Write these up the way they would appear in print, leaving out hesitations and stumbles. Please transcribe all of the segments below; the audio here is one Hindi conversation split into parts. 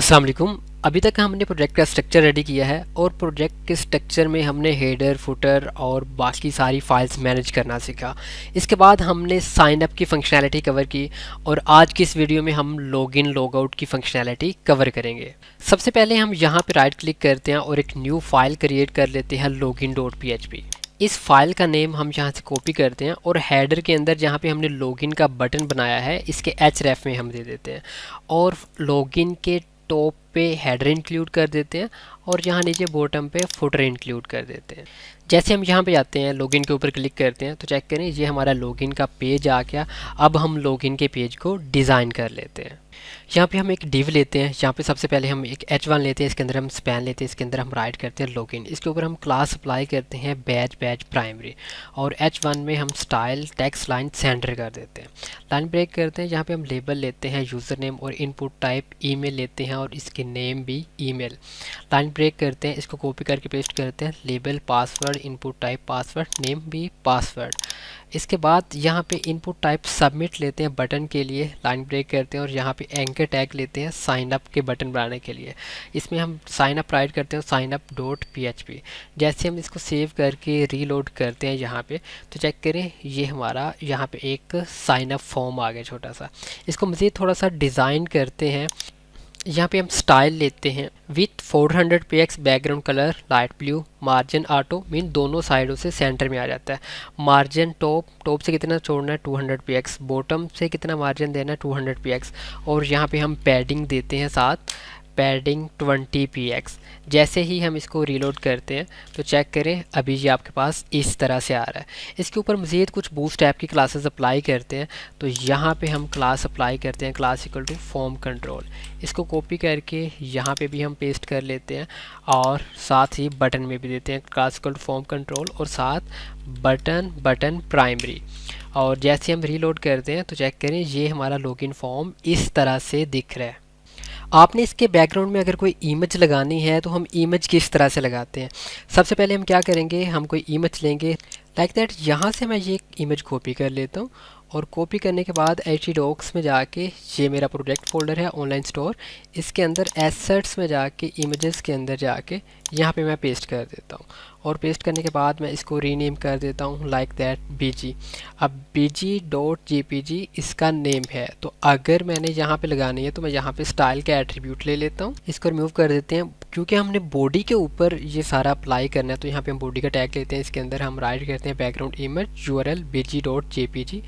अस्सलाम वालेकुम। अभी तक हमने प्रोजेक्ट का स्ट्रक्चर रेडी किया है और प्रोजेक्ट के स्ट्रक्चर में हमने हेडर फुटर और बाकी सारी फाइल्स मैनेज करना सीखा। इसके बाद हमने साइन अप की फंक्शनैलिटी कवर की और आज की इस वीडियो में हम लॉगिन लॉगआउट की फंक्शनैलिटी कवर करेंगे। सबसे पहले हम यहाँ पे राइट क्लिक करते हैं और एक न्यू फाइल क्रिएट कर लेते हैं login.php। इस फाइल का नेम हम यहाँ से कॉपी करते हैं और हेडर के अंदर जहाँ पे हमने लॉगिन का बटन बनाया है इसके href में हम दे देते हैं और लॉगिन के टॉप पे हेडर इंक्लूड कर देते हैं और यहाँ नीचे बॉटम पे फुटर इंक्लूड कर देते हैं। जैसे हम यहाँ पे जाते हैं लॉगिन के ऊपर क्लिक करते हैं तो चेक करें ये हमारा लॉगिन का पेज आ गया। अब हम लॉगिन के पेज को डिज़ाइन कर लेते हैं। यहाँ पे हम एक डिव लेते हैं। यहाँ पे सबसे पहले हम एक h1 लेते हैं, इसके अंदर हम स्पैन लेते हैं, इसके अंदर हम राइट करते हैं लॉगिन। इसके ऊपर हम क्लास अप्लाई करते हैं बैच प्राइमरी और h1 में हम स्टाइल टेक्स्ट लाइन सेंटर कर देते हैं। लाइन ब्रेक करते हैं। यहाँ पे हम लेबल लेते हैं यूज़र नेम और इनपुट टाइप ईमेल लेते हैं और इसके नेम भी ईमेल। लाइन ब्रेक करते हैं, इसको कॉपी करके पेस्ट करते हैं। Label password, input type password, name भी पासवर्ड। इसके बाद यहाँ पे इनपुट टाइप सबमिट लेते हैं बटन के लिए। लाइन ब्रेक करते हैं और यहाँ पे एंकर टैग लेते हैं साइन अप के बटन बनाने के लिए। इसमें हम साइन अप राइट करते हैं साइन अप डॉट php। जैसे हम इसको सेव करके रीलोड करते हैं यहाँ पे तो चेक करें ये हमारा यहाँ पे एक साइन अप फॉर्म आ गया छोटा सा। इसको मज़ीद थोड़ा सा डिज़ाइन करते हैं। यहाँ पे हम स्टाइल लेते हैं with 400 px background colour light blue, margin auto mean दोनों साइडों से सेंटर में आ जाता है। मार्जिन टॉप से कितना छोड़ना है 200 px, बॉटम से कितना मार्जिन देना है 200 px और यहाँ पे हम पैडिंग देते हैं साथ पैडिंग 20 px। जैसे ही हम इसको रीलोड करते हैं तो चेक करें अभी ये आपके पास इस तरह से आ रहा है। इसके ऊपर मज़ीद कुछ बूस्ट ऐप की क्लासेस अप्लाई करते हैं तो यहाँ पे हम क्लास अप्लाई करते हैं class equal to form control. इसको कॉपी करके यहाँ पे भी हम पेस्ट कर लेते हैं और साथ ही बटन में भी देते हैं class equal to form control और साथ बटन प्राइमरी। और जैसे हम रीलोड करते हैं तो चेक करें ये हमारा लॉगिन फॉर्म इस तरह से दिख रहा है। आपने इसके बैकग्राउंड में अगर कोई इमेज लगानी है तो हम इमेज किस तरह से लगाते हैं। सबसे पहले हम क्या करेंगे, हम कोई इमेज लेंगे लाइक दैट। यहाँ से मैं ये इमेज कॉपी कर लेता हूँ और कॉपी करने के बाद htdocs में जाके ये मेरा प्रोजेक्ट फोल्डर है ऑनलाइन स्टोर, इसके अंदर एसेट्स में जाके इमेजेस के अंदर जाके यहाँ पे मैं पेस्ट कर देता हूँ और पेस्ट करने के बाद मैं इसको रीनेम कर देता हूँ लाइक दैट bg। अब bg.jpg इसका नेम है तो अगर मैंने यहाँ पे लगानी है तो मैं यहाँ पे स्टाइल का एट्रीब्यूट ले लेता हूँ। इसको रिमूव कर देते हैं क्योंकि हमने बॉडी के ऊपर ये सारा अप्लाई करना है तो यहाँ पे हम बॉडी का टैग लेते हैं। इसके अंदर हम राइट करते हैं बैकग्राउंड इमेज url bg.jpg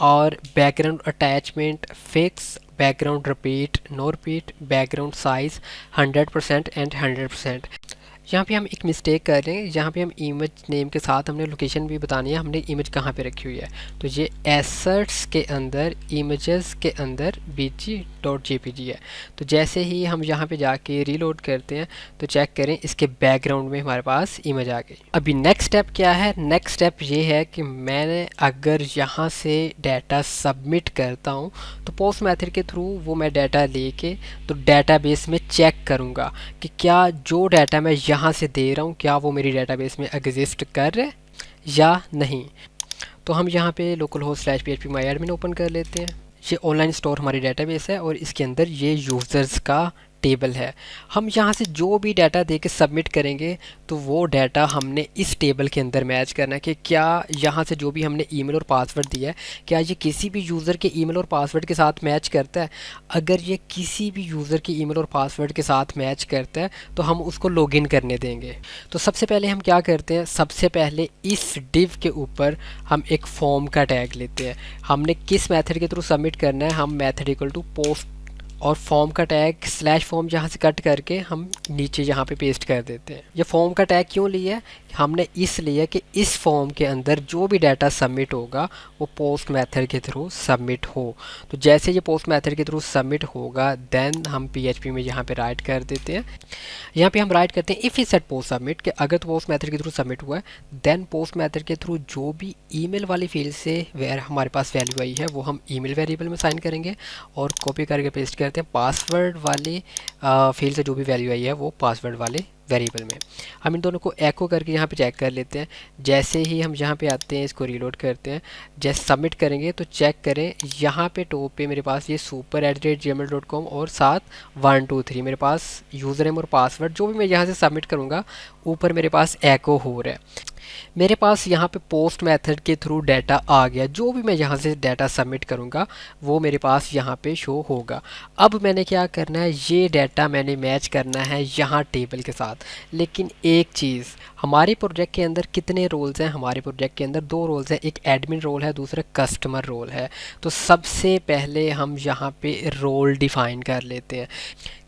और background attachment fix, background repeat, no repeat, background size 100% and 100%। यहाँ पे हम एक मिस्टेक कर रहे हैं, यहाँ पे हम इमेज नेम के साथ हमने लोकेशन भी बतानी है हमने इमेज कहाँ पे रखी हुई है। तो ये एसेट्स के अंदर इमेजेस के अंदर bg.jpg है। तो जैसे ही हम यहाँ पे जाके रीलोड करते हैं तो चेक करें इसके बैकग्राउंड में हमारे पास इमेज आ गई। अभी नेक्स्ट स्टेप क्या है, नेक्स्ट स्टेप ये है कि मैंने अगर यहाँ से डाटा सबमिट करता हूँ तो पोस्ट मेथड के थ्रू वो मैं डाटा लेके तो डाटाबेस में चेक करूँगा कि क्या जो डाटा मैं यहाँ से दे रहा हूँ क्या वो मेरी डेटाबेस में एग्जिस्ट कर रहे या नहीं। तो हम यहाँ पे localhost/php-myadmin ओपन कर लेते हैं। ये ऑनलाइन स्टोर हमारी डेटाबेस है और इसके अंदर ये यूज़र्स का टेबल है। हम यहाँ से जो भी डाटा दे के सबमिट करेंगे तो वो डाटा हमने इस टेबल के अंदर मैच करना है कि क्या यहाँ से जो भी हमने ईमेल और पासवर्ड दिया है क्या ये किसी भी यूज़र के ईमेल और पासवर्ड के साथ मैच करता है। अगर ये किसी भी यूज़र के ईमेल और पासवर्ड के साथ मैच करता है तो हम उसको लॉगिन करने देंगे। तो सबसे पहले हम क्या करते हैं, सबसे पहले इस डिव के ऊपर हम एक फॉर्म का टैग लेते हैं। हमने किस मेथड के थ्रू सबमिट करना है, हम मेथड इक्वल टू पोस्ट और फॉर्म का टैग स्लैश फॉर्म जहाँ से कट करके हम नीचे यहाँ पे पेस्ट कर देते हैं। ये फॉर्म का टैग क्यों लिया है, हमने इसलिए कि इस फॉर्म के अंदर जो भी डाटा सबमिट होगा वो पोस्ट मेथड के थ्रू सबमिट हो। तो जैसे ये पोस्ट मेथड के थ्रू सबमिट होगा देन हम PHP में यहाँ पे राइट कर देते हैं। यहाँ पे हम राइट करते हैं if is set post submit कि अगर तो पोस्ट मेथड के थ्रू सबमिट हुआ है देन पोस्ट मेथड के थ्रू जो भी ईमेल वाली फील्ड से वेयर हमारे पास वैल्यू आई है वो हम ईमेल वेरिएबल में साइन करेंगे और कॉपी करके पेस्ट कर करते हैं पासवर्ड वाले फील्ड से जो भी वैल्यू आई है वो पासवर्ड वाले वेरिएबल में। हम इन दोनों को एको करके यहाँ पे चेक कर लेते हैं। जैसे ही हम यहाँ पे आते हैं, इसको रीलोड करते हैं, जैसे सबमिट करेंगे तो चेक करें यहाँ पे टॉप पे मेरे पास ये super@gmail.com और साथ 123 मेरे पास यूज़र नेम और पासवर्ड जो भी मैं यहाँ से सबमिट करूँगा ऊपर मेरे पास एको हो रहा है। मेरे पास यहाँ पे पोस्ट मेथड के थ्रू डाटा आ गया, जो भी मैं यहाँ से डाटा सबमिट करूँगा वो मेरे पास यहाँ पे शो होगा। अब मैंने क्या करना है, ये डाटा मैंने मैच करना है यहाँ टेबल के साथ। लेकिन एक चीज़, हमारे प्रोजेक्ट के अंदर कितने रोल्स हैं? हमारे प्रोजेक्ट के अंदर 2 रोल्स हैं, एक एडमिन रोल है, दूसरा कस्टमर रोल है। तो सबसे पहले हम यहाँ पे रोल डिफ़ाइन कर लेते हैं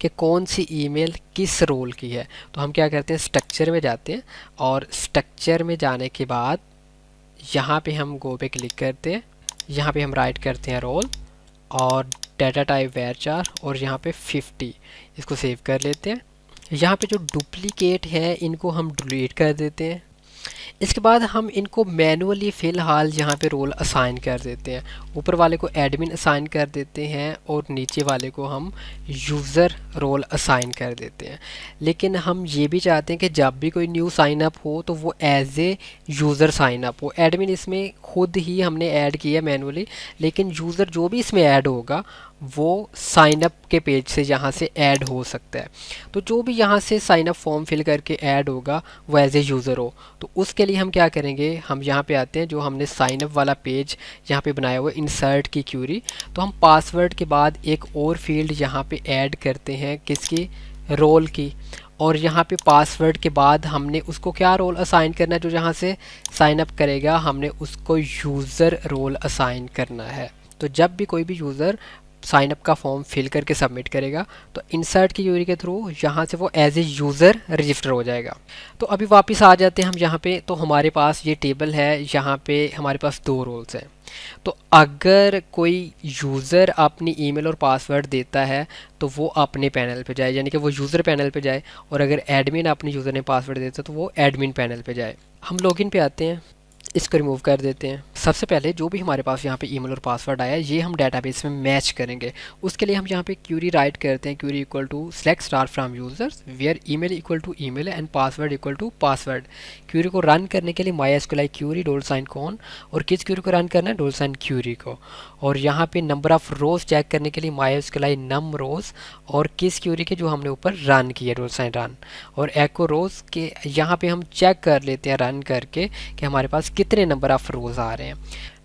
कि कौन सी ईमेल किस रोल की है। तो हम क्या करते हैं, स्ट्रक्चर में जाते हैं और स्ट्रक्चर में जाने के बाद यहाँ पे हम गो पे क्लिक करते हैं, यहाँ पे हम राइट करते हैं रोल और डाटा टाइप varchar और यहाँ पे 50 इसको सेव कर लेते हैं। यहाँ पे जो डुप्लीकेट है इनको हम डिलीट कर देते हैं। इसके बाद हम इनको मैनुअली फ़िलहाल यहाँ पे रोल असाइन कर देते हैं। ऊपर वाले को एडमिन असाइन कर देते हैं और नीचे वाले को हम यूज़र रोल असाइन कर देते हैं। लेकिन हम ये भी चाहते हैं कि जब भी कोई न्यू साइन अप हो तो वो as a user sign up हो। एडमिन इसमें खुद ही हमने ऐड किया मैनुअली, लेकिन यूज़र जो भी इसमें ऐड होगा वो साइन अप के पेज से यहाँ से ऐड हो सकता है। तो जो भी यहाँ से साइन अप फॉर्म फिल करके ऐड होगा वो एज ए यूज़र हो। तो उसके लिए हम क्या करेंगे, हम यहाँ पे आते हैं, जो हमने साइन अप वाला पेज यहाँ पे बनाया हुआ है इंसर्ट की क्यूरी, तो हम पासवर्ड के बाद एक और फील्ड यहाँ पे ऐड करते हैं, किसकी, रोल की। और यहाँ पे पासवर्ड के बाद हमने उसको क्या रोल असाइन करना है, जो यहाँ से साइन अप करेगा हमने उसको यूज़र रोल असाइन करना है। तो जब भी कोई भी यूज़र साइन अप का फॉर्म फिल करके सबमिट करेगा तो इंसर्ट की क्यूरी के थ्रू यहाँ से वो एज ए यूज़र रजिस्टर हो जाएगा। तो अभी वापस आ जाते हैं हम यहाँ पे। तो हमारे पास ये टेबल है, यहाँ पे हमारे पास 2 रोल्स हैं। तो अगर कोई यूज़र अपनी ईमेल और पासवर्ड देता है तो वो अपने पैनल पे जाए, यानी कि वो यूज़र पैनल पे जाए, और अगर एडमिन अपनी यूज़र ने पासवर्ड देता है तो वो एडमिन पैनल पे जाए। हम लॉगिन पे आते हैं, इसको रिमूव कर देते हैं। सबसे पहले जो भी हमारे पास यहाँ पे ईमेल और पासवर्ड आया ये हम डेटाबेस में मैच करेंगे। उसके लिए हम यहाँ पे क्यूरी राइट करते हैं, query equal to select star from users where email equal to email and password equal to password. Query को रन करने के लिए MySQL क्यूरी $कौन, और किस क्यूरी को रन करना है, $क्यूरी को। और यहाँ पे नंबर ऑफ रोज चेक करने के लिए MySQL नम रोज, और किस क्यूरी के, जो हमने ऊपर रन किया $रन, और एको रोज के यहाँ पे हम चेक कर लेते हैं रन करके कि हमारे पास कितने नंबर ऑफ रोज आ रहे हैं।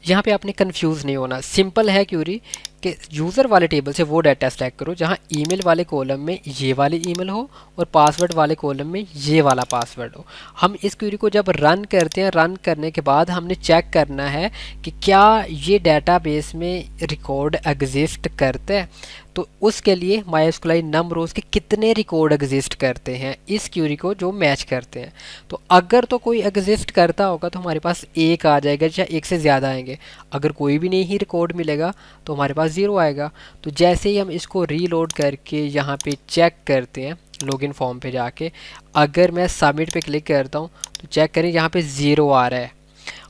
यहाँ पे आपने कंफ्यूज नहीं होना, सिंपल है क्यूरी कि यूज़र वाले टेबल से वो डाटा सेलेक्ट करो जहाँ ईमेल वाले कॉलम में ये वाली ईमेल हो और पासवर्ड वाले कॉलम में ये वाला पासवर्ड हो। हम इस क्यूरी को जब रन करते हैं, रन करने के बाद हमने चेक करना है कि क्या ये डेटाबेस में रिकॉर्ड एग्जिस्ट करता है। तो उसके लिए MySQL नम रोज़ के कितने रिकॉर्ड एग्जिस्ट करते हैं इस क्यूरी को जो मैच करते हैं। तो अगर तो कोई एग्जिस्ट करता होगा तो हमारे पास 1 आ जाएगा, या 1 से ज़्यादा आएंगे। अगर कोई भी नहीं ही रिकॉर्ड मिलेगा तो हमारे पास 0 आएगा। तो जैसे ही हम इसको रीलोड करके यहाँ पे चेक करते हैं लॉगिन फॉर्म पे जाके, अगर मैं सबमिट पे क्लिक करता हूँ तो चेक करें यहाँ पे 0 आ रहा है।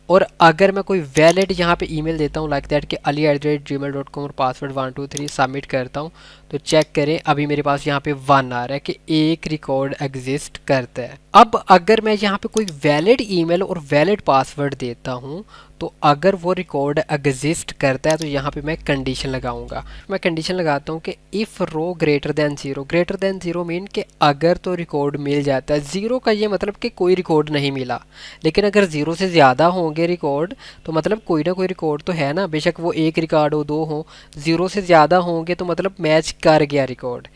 और अगर मैं कोई वैलिड यहाँ पे ईमेल देता हूँ लाइक दैट कि ali@gmail.com और पासवर्ड 123 सबमिट करता हूँ तो चेक करें अभी मेरे पास यहाँ पे 1 आ रहा है कि एक रिकॉर्ड एग्जिस्ट करता है। अब अगर मैं यहाँ पे कोई वैलिड ईमेल और वैलिड पासवर्ड देता हूँ तो अगर वो रिकॉर्ड एग्जिस्ट करता है तो यहाँ पे मैं कंडीशन लगाऊंगा। मैं कंडीशन लगाता हूँ कि if row greater than zero mean कि अगर तो रिकॉर्ड मिल जाता है। 0 का ये मतलब कि कोई रिकॉर्ड नहीं मिला, लेकिन अगर 0 से ज़्यादा होंगे रिकॉर्ड तो मतलब कोई ना कोई रिकॉर्ड तो है ना, बेशक वो 1 रिकॉर्ड हो, 2 हो। 0 से ज़्यादा होंगे तो मतलब मैच कर गया रिकॉर्ड,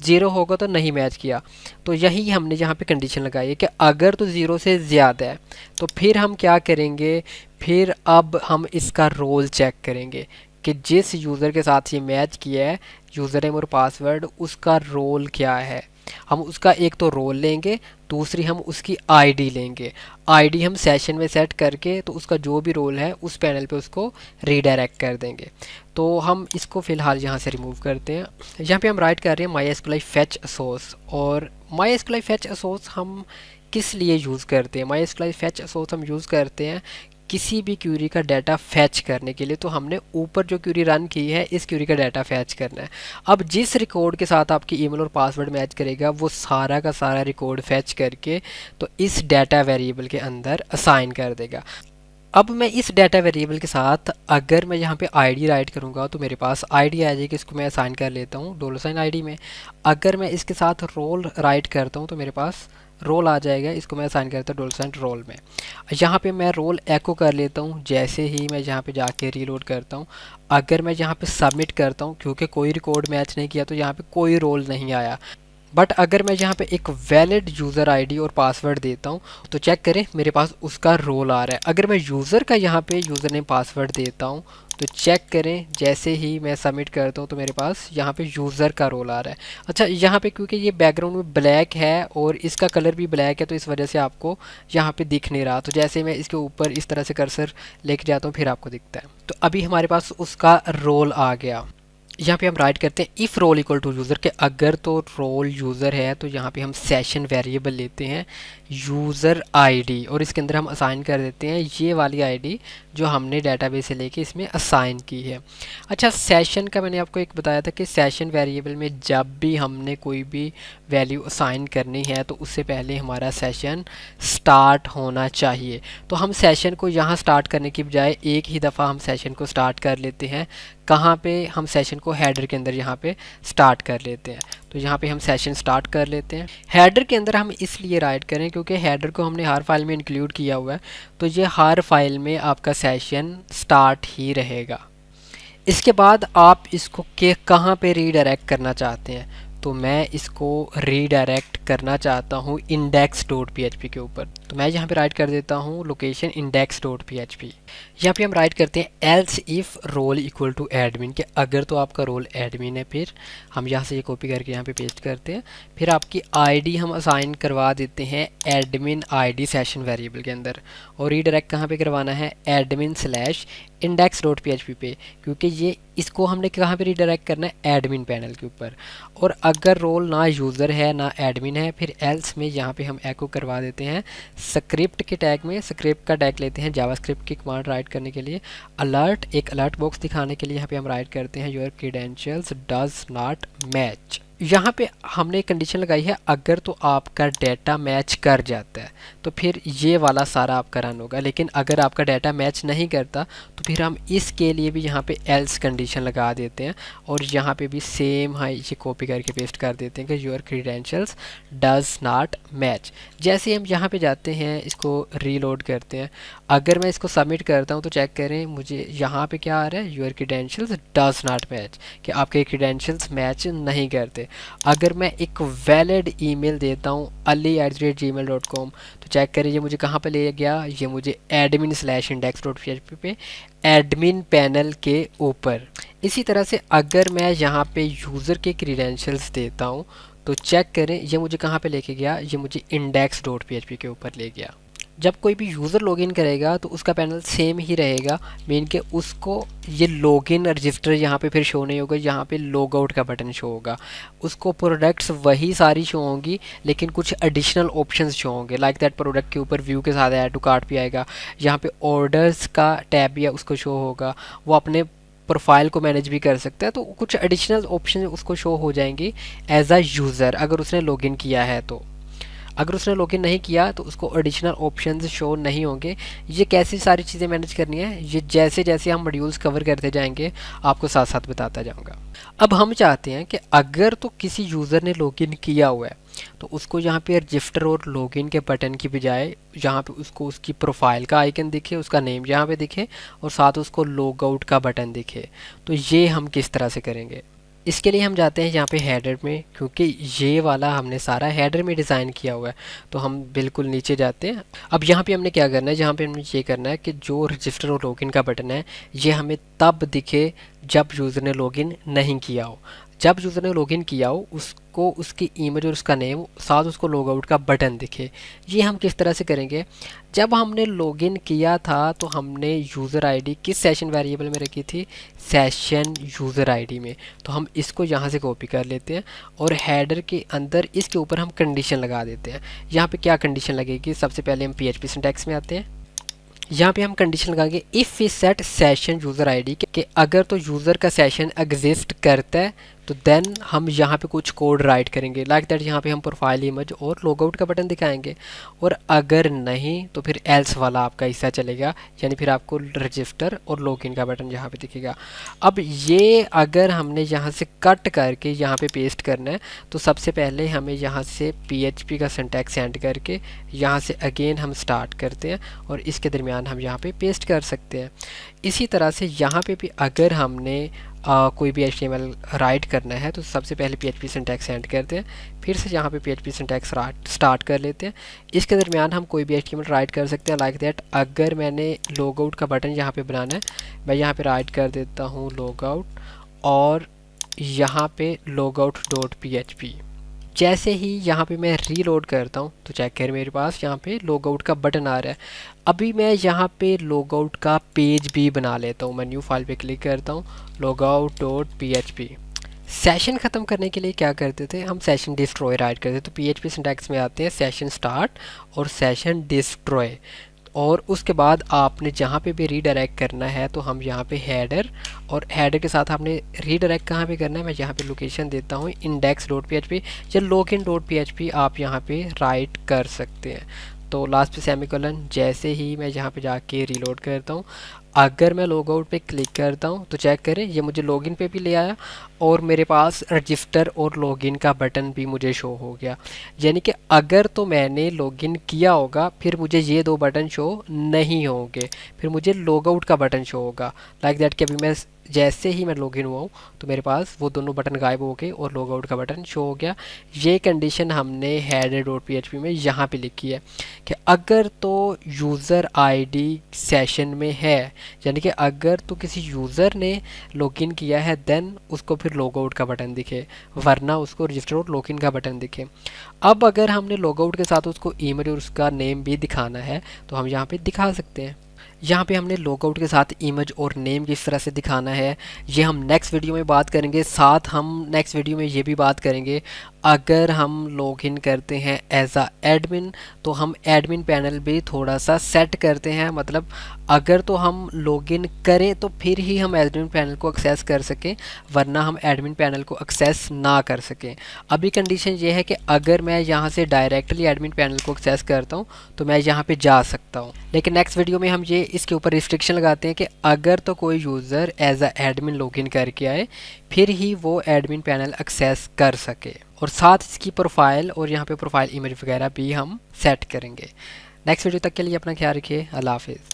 0 होगा तो नहीं मैच किया। तो यही हमने यहाँ पे कंडीशन लगाई है कि अगर तो 0 से ज़्यादा है तो फिर हम क्या करेंगे, फिर अब हम इसका रोल चेक करेंगे कि जिस यूज़र के साथ ये मैच किया है यूज़र नेम और पासवर्ड, उसका रोल क्या है। हम उसका एक तो रोल लेंगे, दूसरी हम उसकी आईडी लेंगे। आईडी हम सेशन में सेट करके तो उसका जो भी रोल है उस पैनल पे उसको रीडायरेक्ट कर देंगे। तो हम इसको फ़िलहाल यहाँ से रिमूव करते हैं। यहाँ पे हम राइट कर रहे हैं MySQL फेच सोर्स, और MySQL फेच सोर्स हम किस लिए यूज़ करते हैं। MySQL फेच सोर्स हम यूज़ करते हैं किसी भी क्यूरी का डाटा फैच करने के लिए, तो हमने ऊपर जो क्यूरी रन की है इस क्यूरी का डाटा फैच करना है। अब जिस रिकॉर्ड के साथ आपकी ईमेल और पासवर्ड मैच करेगा वो सारा का सारा रिकॉर्ड फैच करके तो इस डाटा वेरिएबल के अंदर असाइन कर देगा। अब मैं इस डाटा वेरिएबल के साथ अगर मैं यहाँ पे आईडी राइट करूँगा तो मेरे पास आईडी आ जाएगी, इसको मैं असाइन कर लेता हूँ $आईडी में। अगर मैं इसके साथ रोल राइट करता हूँ तो मेरे पास रोल आ जाएगा, इसको मैं असाइन करता हूँ $रोल में। यहाँ पे मैं रोल एको कर लेता हूँ। जैसे ही मैं यहाँ पे जाके रीलोड करता हूँ, अगर मैं यहाँ पे सबमिट करता हूँ, क्योंकि कोई रिकॉर्ड मैच नहीं किया तो यहाँ पे कोई रोल नहीं आया। बट अगर मैं यहाँ पे एक वैलिड यूज़र आईडी और पासवर्ड देता हूँ तो चेक करें मेरे पास उसका रोल आ रहा है। अगर मैं यूज़र का यहाँ पे यूज़र नेम पासवर्ड देता हूँ तो चेक करें जैसे ही मैं सबमिट करता हूँ तो मेरे पास यहाँ पे यूज़र का रोल आ रहा है। अच्छा, यहाँ पे क्योंकि ये बैकग्राउंड में ब्लैक है और इसका कलर भी ब्लैक है तो इस वजह से आपको यहाँ पे दिख नहीं रहा। तो जैसे मैं इसके ऊपर इस तरह से कर्सर लेके जाता हूँ फिर आपको दिखता है। तो अभी हमारे पास उसका रोल आ गया। यहाँ पे हम राइट करते हैं if role equal to user के अगर तो रोल यूज़र है तो यहाँ पे हम सेशन वेरिएबल लेते हैं यूज़र आईडी और इसके अंदर हम असाइन कर देते हैं ये वाली आईडी जो हमने डेटाबेस से लेके इसमें असाइन की है। अच्छा, सेशन का मैंने आपको एक बताया था कि सेशन वेरिएबल में जब भी हमने कोई भी वैल्यू असाइन करनी है तो उससे पहले हमारा सेशन स्टार्ट होना चाहिए। तो हम सेशन को यहाँ स्टार्ट करने की बजाय एक ही दफ़ा हम सेशन को स्टार्ट कर लेते हैं। कहाँ पे? हम सेशन को हेडर के अंदर यहाँ पे स्टार्ट कर लेते हैं। तो यहाँ पे हम सेशन स्टार्ट कर लेते हैं। हेडर के अंदर हम इसलिए राइट करें क्योंकि हेडर को हमने हर फाइल में इंक्लूड किया हुआ है, तो ये हर फाइल में आपका सेशन स्टार्ट ही रहेगा। इसके बाद आप इसको के कहाँ पे रीडायरेक्ट करना चाहते हैं, तो मैं इसको रीडायरेक्ट करना चाहता हूँ index.php के ऊपर। तो मैं यहाँ पे राइट कर देता हूँ लोकेशन index.php। यहाँ पे हम राइट करते हैं else if role equal to admin के अगर तो आपका रोल एडमिन है। फिर हम यहाँ से ये कॉपी करके यहाँ पे पेस्ट करते हैं। फिर आपकी आईडी हम असाइन करवा देते हैं एडमिन आईडी सेशन वेरिएबल के अंदर और रीडायरेक्ट कहाँ पे करवाना है admin/index.php पे, क्योंकि ये इसको हमने कहाँ पे रीडायरेक्ट करना है एडमिन पैनल के ऊपर। और अगर रोल ना यूज़र है ना एडमिन है फिर एल्स में यहाँ पे हम एको करवा देते हैं स्क्रिप्ट के टैग में। स्क्रिप्ट का टैग लेते हैं जावास्क्रिप्ट की कमांड राइट करने के लिए। अलर्ट, एक अलर्ट बॉक्स दिखाने के लिए यहाँ पे हम राइट करते हैं your credentials does not match. यहाँ पे हमने एक कंडीशन लगाई है अगर तो आपका डाटा मैच कर जाता है तो फिर ये वाला सारा आपका रन होगा, लेकिन अगर आपका डाटा मैच नहीं करता तो फिर हम इसके लिए भी यहाँ पे एल्स कंडीशन लगा देते हैं और यहाँ पे भी सेम है ये कॉपी करके पेस्ट कर देते हैं कि your credentials does not match. जैसे हम यहाँ पे जाते हैं इसको रीलोड करते हैं, अगर मैं इसको सबमिट करता हूँ तो चेक करें मुझे यहाँ पे क्या आ रहा है your credentials does not match, कि आपके क्रीडेंशियल्स मैच नहीं करते। अगर मैं एक वैलिड ईमेल देता हूँ ali@gmail.com तो चेक करें ये मुझे कहाँ पे ले गया, ये मुझे admin/index.php पे एडमिन पैनल के ऊपर। इसी तरह से अगर मैं यहाँ पे यूज़र के क्रीडेंशियल्स देता हूँ तो चेक करें ये मुझे कहाँ पे लेके गया, ये मुझे index.php के ऊपर ले गया। जब कोई भी यूज़र लॉगिन करेगा तो उसका पैनल सेम ही रहेगा, मीन के उसको ये लॉगिन रजिस्टर यहाँ पे फिर शो नहीं होगा, यहाँ पे लॉग आउट का बटन शो होगा। उसको प्रोडक्ट्स वही सारी शो होंगी लेकिन कुछ एडिशनल ऑप्शंस शो होंगे। लाइक दैट प्रोडक्ट के ऊपर व्यू के साथ ऐड टू कार्ट भी आएगा, यहाँ पे ऑर्डर्स का टैब भी है उसको शो होगा, वो अपने प्रोफाइल को मैनेज भी कर सकता है। तो कुछ एडिशनल ऑप्शन उसको शो हो जाएंगी एज अ यूज़र अगर उसने लॉगिन किया है। तो अगर उसने लॉगिन नहीं किया तो उसको एडिशनल ऑप्शंस शो नहीं होंगे। ये कैसी सारी चीज़ें मैनेज करनी है ये जैसे जैसे हम मॉड्यूल्स कवर करते जाएंगे आपको साथ साथ बताता जाऊंगा। अब हम चाहते हैं कि अगर तो किसी यूज़र ने लॉगिन किया हुआ है तो उसको यहाँ पे रजिस्टर और लॉगिन के बटन की बजाय यहाँ पे उसको उसकी प्रोफाइल का आइकन दिखे, उसका नेम यहाँ पे दिखे और साथ उसको लॉग आउट का बटन दिखे। तो ये हम किस तरह से करेंगे, इसके लिए हम जाते हैं यहाँ पे हेडर में, क्योंकि ये वाला हमने सारा हेडर में डिज़ाइन किया हुआ है। तो हम बिल्कुल नीचे जाते हैं। अब यहाँ पे हमने क्या करना है, यहाँ पे हमने ये करना है कि जो रजिस्टर और लॉगिन का बटन है ये हमें तब दिखे जब यूज़र ने लॉगिन नहीं किया हो। जब यूज़र ने लॉगिन किया हो उसको उसकी इमेज और उसका नेम साथ उसको लॉग आउट का बटन दिखे। ये हम किस तरह से करेंगे, जब हमने लॉगिन किया था तो हमने यूज़र आईडी किस सेशन वेरिएबल में रखी थी, सेशन यूज़र आईडी में। तो हम इसको यहाँ से कॉपी कर लेते हैं और हेडर के अंदर इसके ऊपर हम कंडीशन लगा देते हैं। यहाँ पे क्या कंडीशन लगेगी, सबसे पहले हम PHP सिंटैक्स में आते हैं। यहाँ पे हम कंडीशन लगाएंगे if we set session user ID कि अगर तो यूज़र का सेशन एग्जिस्ट करता है तो देन हम यहाँ पे कुछ कोड राइट करेंगे लाइक दैट। यहाँ पे हम प्रोफाइल इमेज और लॉगआउट का बटन दिखाएंगे, और अगर नहीं तो फिर एल्स वाला आपका हिस्सा चलेगा, यानी फिर आपको रजिस्टर और लॉगिन का बटन यहाँ पे दिखेगा। अब ये अगर हमने यहाँ से कट करके यहाँ पे पेस्ट करना है तो सबसे पहले हमें यहाँ से PHP का सिंटैक्स सेंड करके यहाँ से अगेन हम स्टार्ट करते हैं और इसके दरमियान हम यहाँ पे पेस्ट कर सकते हैं। इसी तरह से यहाँ पे भी अगर हमने कोई भी HTML राइट करना है तो सबसे पहले PHP सिंटैक्स सेंड करते हैं, फिर से यहाँ पे PHP सिंटैक्स स्टार्ट कर लेते हैं। इसके दरमियान हम कोई भी HTML राइट कर सकते हैं लाइक दैट। अगर मैंने लॉगआउट का बटन यहाँ पे बनाना है, मैं यहाँ पे राइट कर देता हूँ लॉगआउट और यहाँ पे logout.php। जैसे ही यहाँ पे मैं रीलोड करता हूँ तो चेक कर मेरे पास यहाँ पे लॉगआउट का बटन आ रहा है। अभी मैं यहाँ पे लॉगआउट का पेज भी बना लेता हूँ। मैं न्यू फाइल पे क्लिक करता हूँ logout.php। सेशन ख़त्म करने के लिए क्या करते थे, हम सेशन डिस्ट्रॉय राइट करते थे। तो PHP सिंटैक्स में आते हैं सेशन स्टार्ट और सेशन डिस्ट्रॉय, और उसके बाद आपने जहाँ पे भी रीडायरेक्ट करना है तो हम यहाँ पे हेडर, और हेडर के साथ आपने रीडायरेक्ट कहाँ पे करना है, मैं यहाँ पे लोकेशन देता हूँ index.php या login.php आप यहाँ पे राइट कर सकते हैं। तो लास्ट पे सेमीकोलन। जैसे ही मैं यहाँ पे जाके रीलोड करता हूँ, अगर मैं लॉगआउट पे क्लिक करता हूँ तो चेक करें ये मुझे लॉगिन पे भी ले आया और मेरे पास रजिस्टर और लॉगिन का बटन भी मुझे शो हो गया। यानी कि अगर तो मैंने लॉगिन किया होगा फिर मुझे ये दो बटन शो नहीं होंगे, फिर मुझे लॉगआउट का बटन शो होगा लाइक दैट कि अभी मैं जैसे ही मैं लॉगिन हुआ हूँ तो मेरे पास वो दोनों बटन गायब हो गए और लॉगआउट का बटन शो हो गया। ये कंडीशन हमने header.php में यहाँ पे लिखी है कि अगर तो यूज़र आईडी सेशन में है, यानी कि अगर तो किसी यूज़र ने लॉगिन किया है देन उसको फिर लॉगआउट का बटन दिखे, वरना उसको रजिस्टर और लॉगिन का बटन दिखे। अब अगर हमने लॉगआउट के साथ उसको ईमेल और उसका नेम भी दिखाना है तो हम यहाँ पे दिखा सकते हैं। यहाँ पे हमने लॉगआउट के साथ इमेज और नेम किस तरह से दिखाना है ये हम नेक्स्ट वीडियो में बात करेंगे। साथ हम नेक्स्ट वीडियो में ये भी बात करेंगे अगर हम लॉगिन करते हैं एज अ एडमिन तो हम एडमिन पैनल भी थोड़ा सा सेट करते हैं, मतलब अगर तो हम लॉगिन करें तो फिर ही हम एडमिन पैनल को एक्सेस कर सकें, वरना हम एडमिन पैनल को एक्सेस ना कर सकें। अभी कंडीशन ये है कि अगर मैं यहाँ से डायरेक्टली एडमिन पैनल को एक्सेस करता हूँ तो मैं यहाँ पे जा सकता हूँ, लेकिन नेक्स्ट वीडियो में हम ये इसके ऊपर रिस्ट्रिक्शन लगाते हैं कि अगर तो कोई user as a admin login करके आए फिर ही वो एडमिन पैनल एक्सेस कर सके, और साथ इसकी प्रोफाइल और यहाँ पे प्रोफाइल इमेज वगैरह भी हम सेट करेंगे। नेक्स्ट वीडियो तक के लिए अपना ख्याल रखिए। अल्लाह हाफिज़।